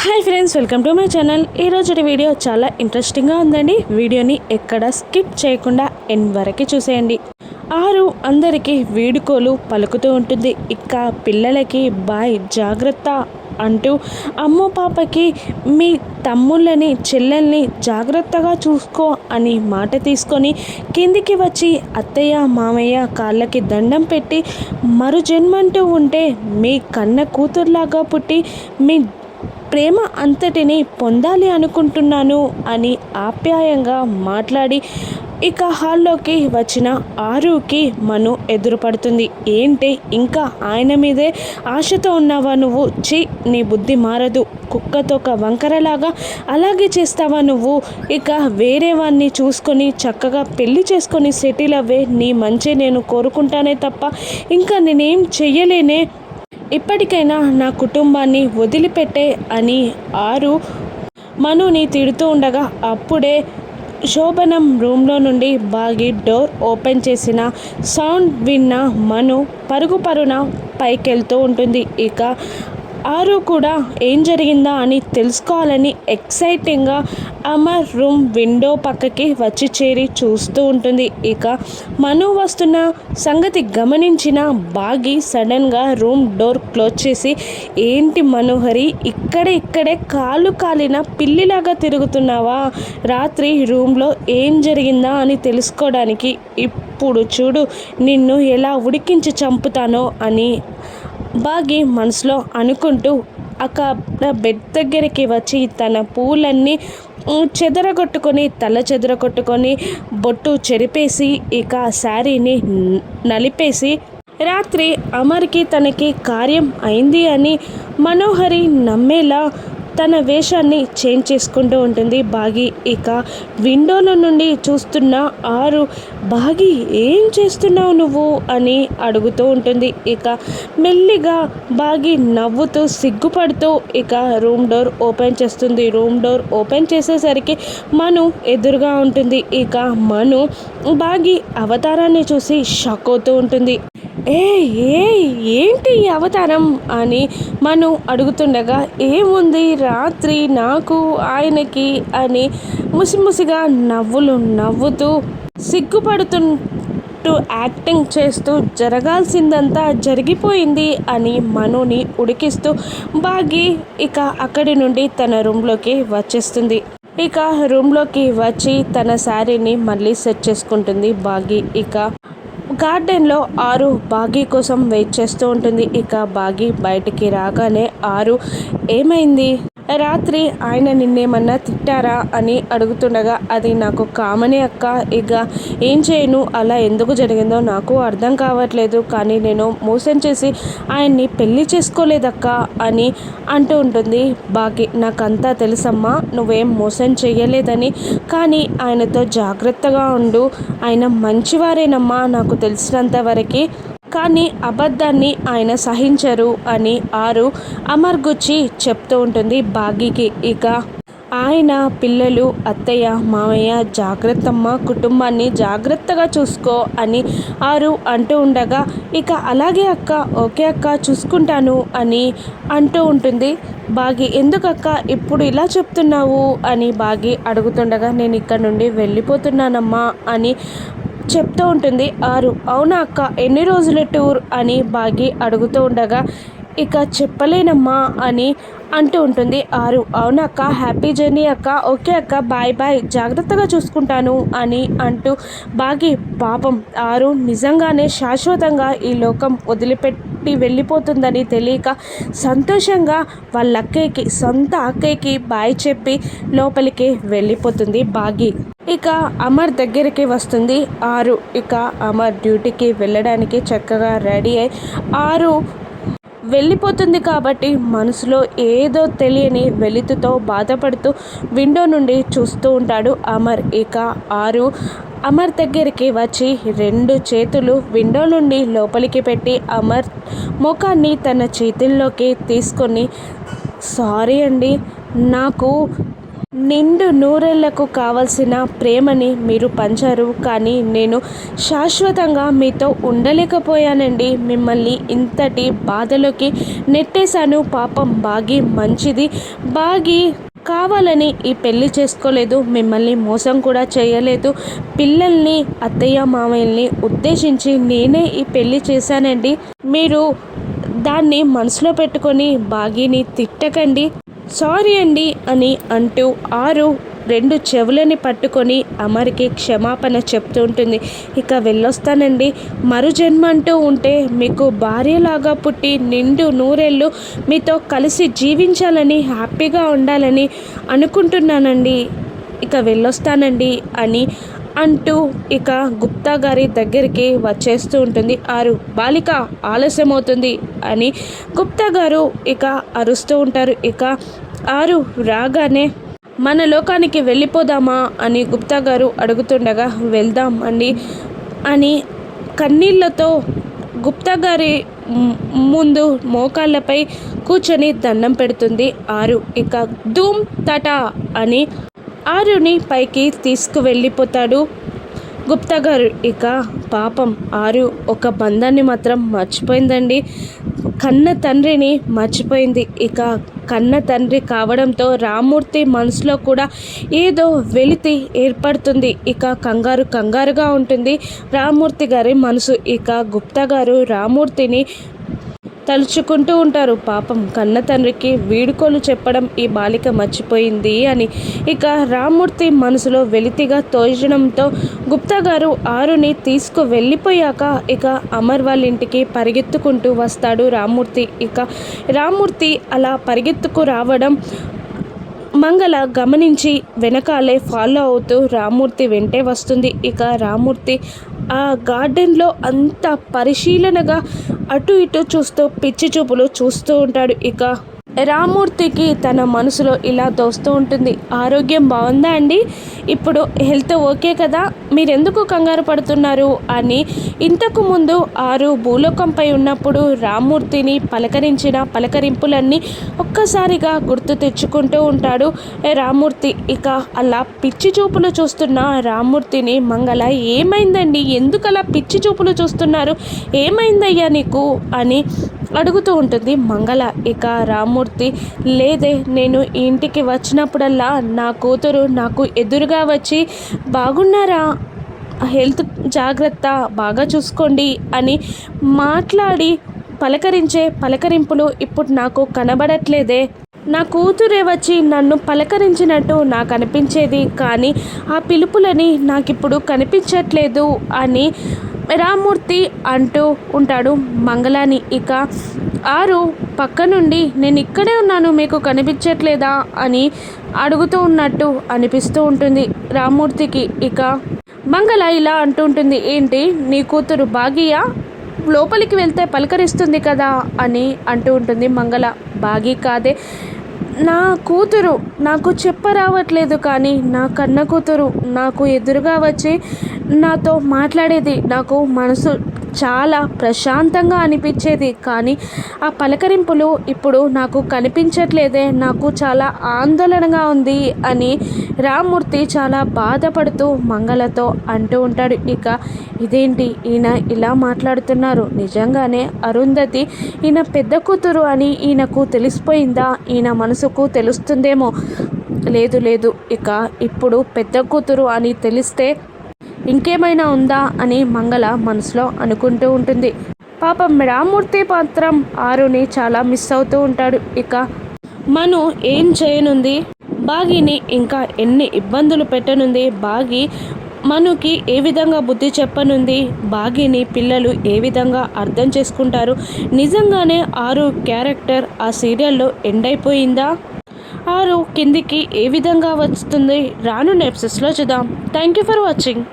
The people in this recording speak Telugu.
Hi friends, welcome to my channel. ఈరోజు వీడియో చాలా ఇంట్రెస్టింగ్గా ఉందండి. వీడియోని ఎక్కడ స్కిప్ చేయకుండా ఎండ్ వరకు చూసేయండి. ఆరు అందరికీ వీడుకోలు పలుకుతూ ఉంటుంది. ఇక పిల్లలకి బాయ్ జాగ్రత్త అంటూ అమ్మో పాపకి మీ తమ్ముళ్ళని చెల్లెల్ని జాగ్రత్తగా చూసుకో అని మాట తీసుకొని కిందికి వచ్చి అత్తయ్య మామయ్య కాళ్ళకి దండం పెట్టి మరు జన్మంటూ ఉంటే మీ కన్న కూతురులాగా పుట్టి మీ ప్రేమ అంతటిని పొందాలి అనుకుంటున్నాను అని ఆప్యాయంగా మాట్లాడి ఇక హాల్లోకి వచ్చిన ఆరుకి మను ఎదురుపడుతుంది. ఏంటి ఇంకా ఆయన మీదే ఆశతో ఉన్నావా నువ్వు? నీ బుద్ధి మారదు. కుక్కతో ఒక వంకరలాగా అలాగే చేస్తావా నువ్వు? ఇక వేరే వాడిని చూసుకొని చక్కగా పెళ్లి చేసుకొని సెటిల్ అవ్వే. నీ మంచి నేను కోరుకుంటానే తప్ప ఇంకా నేనేం చెయ్యలేనే. ఇప్పటికైనా నా కుటుంబాన్ని వదిలిపెట్టే అని ఆరు మనుని తిడుతూ ఉండగా అప్పుడే శోభనం రూమ్లో నుండి బాగి డోర్ ఓపెన్ చేసిన సౌండ్ విన్న మను పరుగున పైకెళ్తూ ఉంటుంది. ఇక ఆరు కూడా ఏం జరిగిందా అని తెలుసుకోవాలని ఎక్సైటింగ్గా అమర్ రూమ్ విండో పక్కకి వచ్చి చేరి చూస్తూ ఉంటుంది. ఇక మను వస్తున్న సంగతి గమనించిన బాగి సడన్గా రూమ్ డోర్ క్లోజ్ చేసి, ఏంటి మనోహరి ఇక్కడే కాలు కాలిన పిల్లిలాగా తిరుగుతున్నావా? రాత్రి రూమ్లో ఏం జరిగిందా అని తెలుసుకోవడానికి ఇప్పుడు చూడు నిన్ను ఎలా ఉడికించి చంపుతానో అని బాగి మనసులో అనుకుంటూ అక్కడ బెడ్ దగ్గరికి వచ్చి తన పూలన్నీ తల చెదరగొట్టుకొని బొట్టు చెరిపేసి ఇక శారీని నలిపేసి రాత్రి అమర్కి తనకి కార్యం అయింది అని మనోహరి నమ్మేలా తన వేషాన్ని చేంజ్ చేసుకుంటూ ఉంటుంది బాగి. ఇక విండోలో నుండి చూస్తున్న ఆరు, బాగి ఏం చేస్తున్నావు నువ్వు అని అడుగుతూ ఉంటుంది. ఇక మెల్లిగా బాగి నవ్వుతూ సిగ్గుపడుతూ ఇక రూమ్ డోర్ ఓపెన్ చేస్తుంది. రూమ్ డోర్ ఓపెన్ చేసేసరికి మను ఎదురుగా ఉంటుంది. ఇక మను బాగి అవతారాన్ని చూసి షాక్ అవుతూ ఉంటుంది. ఏ ఏంటి ఈ అవతారం అని మను అడుగుతుండగా, ఏముంది రాత్రి నాకు ఆయనకి అని ముసిముసిగా నవ్వుతూ సిగ్గుపడుతుంటూ యాక్టింగ్ చేస్తూ జరగాల్సిందంతా జరిగిపోయింది అని మనుని ఉడికిస్తూ బాగి ఇక అక్కడి నుండి తన రూమ్లోకి వచ్చేస్తుంది. ఇక రూమ్లోకి వచ్చి తన శారీని మళ్ళీ సెట్ చేసుకుంటుంది బాగి. ఇక గార్డెన్లో ఆరు బాగి కోసం వెయిట్ చేస్తూ ఉంటుంది. ఇక బాగి బయటికి రాగానే ఆరు, ఏమైంది రాత్రి ఆయన నిన్నేమన్నా తిట్టారా అని అడుగుతుండగా, అది నాకు కామనే అక్క, ఇక ఏం చేయను, అలా ఎందుకు జరిగిందో నాకు అర్థం కావట్లేదు, కానీ నేను మోసం చేసి ఆయన్ని పెళ్లి చేసుకోలేదక్క అని అంటూ ఉంటుంది బాగి. నాకంతా తెలుసమ్మా, నువ్వేం మోసం చెయ్యలేదని, కానీ ఆయనతో జాగ్రత్తగా ఉండు, ఆయన మంచివారేనమ్మా నాకు తెలిసినంత వరకు, కానీ అబద్ధాన్ని ఆయన సహించరు అని ఆరు అమర్ గుచ్చి చెప్తూ ఉంటుంది బాగికి. ఇక ఆయన పిల్లలు అత్తయ్య మామయ్య జాగ్రత్తమ్మ, కుటుంబాన్ని జాగ్రత్తగా చూసుకో అని ఆరు అంటూ ఉండగా, ఇక అలాగే అక్క, ఓకే అక్క చూసుకుంటాను అని అంటూ ఉంటుంది బాగి. ఎందుకక్క ఇప్పుడు ఇలా చెప్తున్నావు అని బాగి అడుగుతుండగా, నేను ఇక్కడ నుండి వెళ్ళిపోతున్నానమ్మా అని చెప్తూ ఉంటుంది ఆరు. అవునా అక్క, ఎన్ని రోజుల టూర్ అని బాగి అడుగుతూ ఉండగా, ఇక చెప్పలేనమ్మా అని అంటూ ఉంటుంది ఆరు. అవునక్క, హ్యాపీ జర్నీ అక్క, ఓకే అక్క, బాయ్ బాయ్, జాగ్రత్తగా చూసుకుంటాను అని అంటూ బాగి పాపం ఆరు నిజంగానే శాశ్వతంగా ఈ లోకం వదిలిపెట్టి వెళ్ళిపోతుందని తెలియక సంతోషంగా వాళ్ళ అక్కయ్యకి, సొంత అక్కయ్యకి బాయ్ చెప్పి లోపలికి వెళ్ళిపోతుంది బాగి. ఇక అమర్ దగ్గరికి వస్తుంది ఆరు. ఇక అమర్ డ్యూటీకి వెళ్ళడానికి చక్కగా రెడీ అయి ఆరు వెళ్ళిపోతుంది కాబట్టి మనసులో ఏదో తెలియని వెలితితో బాధపడుతూ విండో నుండి చూస్తూ ఉంటాడు అమర్. ఇక ఆరు అమర్ దగ్గరికి వచ్చి 2 చేతులు విండో నుండి లోపలికి పెట్టి అమర్ ముఖాన్ని తన చేతుల్లోకి తీసుకొని, సారీ అండి, నాకు నిండు నూరేళ్లకు కావలసిన ప్రేమని మీరు పంచారు, కానీ నేను శాశ్వతంగా మీతో ఉండలేకపోయానండి. మిమ్మల్ని ఇంతటి బాధలోకి నెట్టేశాను. పాపం బాగి మంచిది. బాగి కావాలని ఈ పెళ్లి చేసుకోలేదు, మిమ్మల్ని మోసం కూడా చేయలేదు. పిల్లల్ని, అత్తయ్య మామయ్యల్ని ఉద్దేశించి నేనే ఈ పెళ్లి చేశానండి. మీరు దాన్ని మనసులో పెట్టుకొని బాగిని తిట్టకండి. సారీ అండి అని అంటూ ఆరు రెండు చెవులని పట్టుకొని అమర్కి క్షమాపణ చెప్తూ ఉంటుంది. ఇక వెళ్ళొస్తానండి, మరు జన్మ అంటూ ఉంటే మీకు భార్యలాగా పుట్టి నిండు నూరేళ్ళు మీతో కలిసి జీవించాలని, హ్యాపీగా ఉండాలని అనుకుంటున్నానండి. ఇక వెళ్ళొస్తానండి అని అంటూ ఇక గుప్తా గారి దగ్గరికి వచ్చేస్తూ ఉంటుంది. ఆరు, బాలిక ఆలస్యమవుతుంది అని గుప్తా గారు ఇక అరుస్తూ ఉంటారు. ఇక ఆరు రాగానే మన లోకానికి వెళ్ళిపోదామా అని గుప్తా గారు అడుగుతుండగా వెళ్దాం అండి అని కన్నీళ్లతో గుప్తా గారి ముందు మోకాళ్ళపై కూర్చొని దండం పెడుతుంది ఆరు. ఇక ధూమ్ తటా అని ఆరుని పైకి తీసుకువెళ్ళిపోతాడు గుప్తా గారు. ఇక పాపం ఆరు ఒక బంధాన్ని మాత్రం మర్చిపోయిందండి, కన్న తండ్రిని మర్చిపోయింది. ఇక కన్న తండ్రి కావడంతో రామ్మూర్తి మనసులో కూడా ఏదో వెలితి ఏర్పడుతుంది. ఇక కంగారుగా ఉంటుంది రామ్మూర్తి గారి మనసు. ఇక గుప్తా గారు రామ్మూర్తిని తలుచుకుంటూ ఉంటారు. పాపం కన్న తండ్రికి వీడుకోలు చెప్పడం ఈ బాలిక మర్చిపోయింది అని. ఇక రామ్మూర్తి మనసులో వెలితిగా తోచడంతో గుప్తా గారు ఆరుని తీసుకు వెళ్ళిపోయాక ఇక అమర్ వాళ్ళ ఇంటికి పరిగెత్తుకుంటూ వస్తాడు రామ్మూర్తి. ఇక రామ్మూర్తి అలా పరిగెత్తుకు రావడం మంగళ గమనించి వెనకాలే ఫాలో అవుతూ రామ్మూర్తి వెంటే వస్తుంది. ఇక రామ్మూర్తి ఆ గార్డెన్లో అంత పరిశీలనగా అటు ఇటు చూస్తూ పిచ్చి చూపులు చూస్తూ ఉంటాడు. ఇక రామ్మూర్తికి తన మనసులో ఇలా తోస్తూ ఉంటుంది, ఆరోగ్యం బాగుందా అండి, ఇప్పుడు హెల్త్ ఓకే కదా, మీరెందుకు కంగారు పడుతున్నారు అని. ఇంతకు ముందు ఆరు భూలోకంపై ఉన్నప్పుడు రామ్మూర్తిని పలకరించిన పలకరింపులన్నీ ఒక్కసారిగా గుర్తు తెచ్చుకుంటూ ఉంటాడు రామ్మూర్తి. ఇక అలా పిచ్చి చూపులు చూస్తున్న రామ్మూర్తిని మంగళ, ఏమైందండి, ఎందుకు అలా పిచ్చి చూపులు చూస్తున్నారు, ఏమైందయ్యా నీకు అని అడుగుతూ ఉంటుంది మంగళ. ఇక రామ్మూర్తి, లేదే, నేను ఇంటికి వచ్చినప్పుడల్లా నా కూతురు నాకు ఎదురుగా వచ్చి బాగున్నారా, హెల్త్ జాగ్రత్త, బాగా చూసుకోండి అని మాట్లాడి పలకరించే పలకరింపులు ఇప్పుడు నాకు కనబడట్లేదే, నా కూతురే వచ్చి నన్ను పలకరించినట్టు నాకు అనిపించేది, కానీ ఆ పిలుపులని నాకిప్పుడు కనిపించట్లేదు అని రామ్మూర్తి అంటూ ఉంటాడు మంగళాని. ఇక ఆరు పక్క నుండి, నేను ఇక్కడే ఉన్నాను మీకు కనిపించట్లేదా అని అడుగుతూ ఉన్నట్టు అనిపిస్తూ ఉంటుంది రామ్మూర్తికి. ఇక మంగళ ఇలా అంటూ ఉంటుంది, ఏంటి నీ కూతురు బాగియా లోపలికి వెళ్తే పలకరిస్తుంది కదా అని అంటూ ఉంటుంది మంగళ. బాగి కాదే, నా కూతురు నాకు చెప్పరావట్లేదు, కానీ నా కన్న కూతురు నాకు ఎదురుగా వచ్చి నాతో మాట్లాడేది, నాకు మనసు చాలా ప్రశాంతంగా అనిపించేది, కానీ ఆ పలకరింపులు ఇప్పుడు నాకు కనిపించట్లేదే, నాకు చాలా ఆందోళనగా ఉంది అని రామ్మూర్తి చాలా బాధపడుతూ మంగళతో అంటూ ఉంటాడు. ఇక ఇదేంటి ఈయన ఇలా మాట్లాడుతున్నారు, నిజంగానే అరుంధతి ఈయన పెద్ద కూతురు అని ఈయనకు తెలిసిపోయిందా, ఈయన మనసుకు తెలుస్తుందేమో, లేదు, ఇక ఇప్పుడు పెద్ద కూతురు అని తెలిస్తే ఇంకేమైనా ఉందా అని మంగళ మనసులో అనుకుంటూ ఉంటుంది. పాపం రామ్మూర్తి మాత్రం ఆరుని చాలా మిస్ అవుతూ ఉంటాడు. ఇక మను ఏం చేయనుంది, బాగిని ఇంకా ఎన్ని ఇబ్బందులు పెట్టనుంది, బాగి మనుకి ఏ విధంగా బుద్ధి చెప్పనుంది, బాగిని పిల్లలు ఏ విధంగా అర్థం చేసుకుంటారు, నిజంగానే ఆరు క్యారెక్టర్ ఆ సీరియల్లో ఎండ్ అయిపోయిందా, ఆరు కిందికి ఏ విధంగా వస్తుంది, రానున్న ఎపిసోడ్స్లో చూద్దాం. Thank you for watching.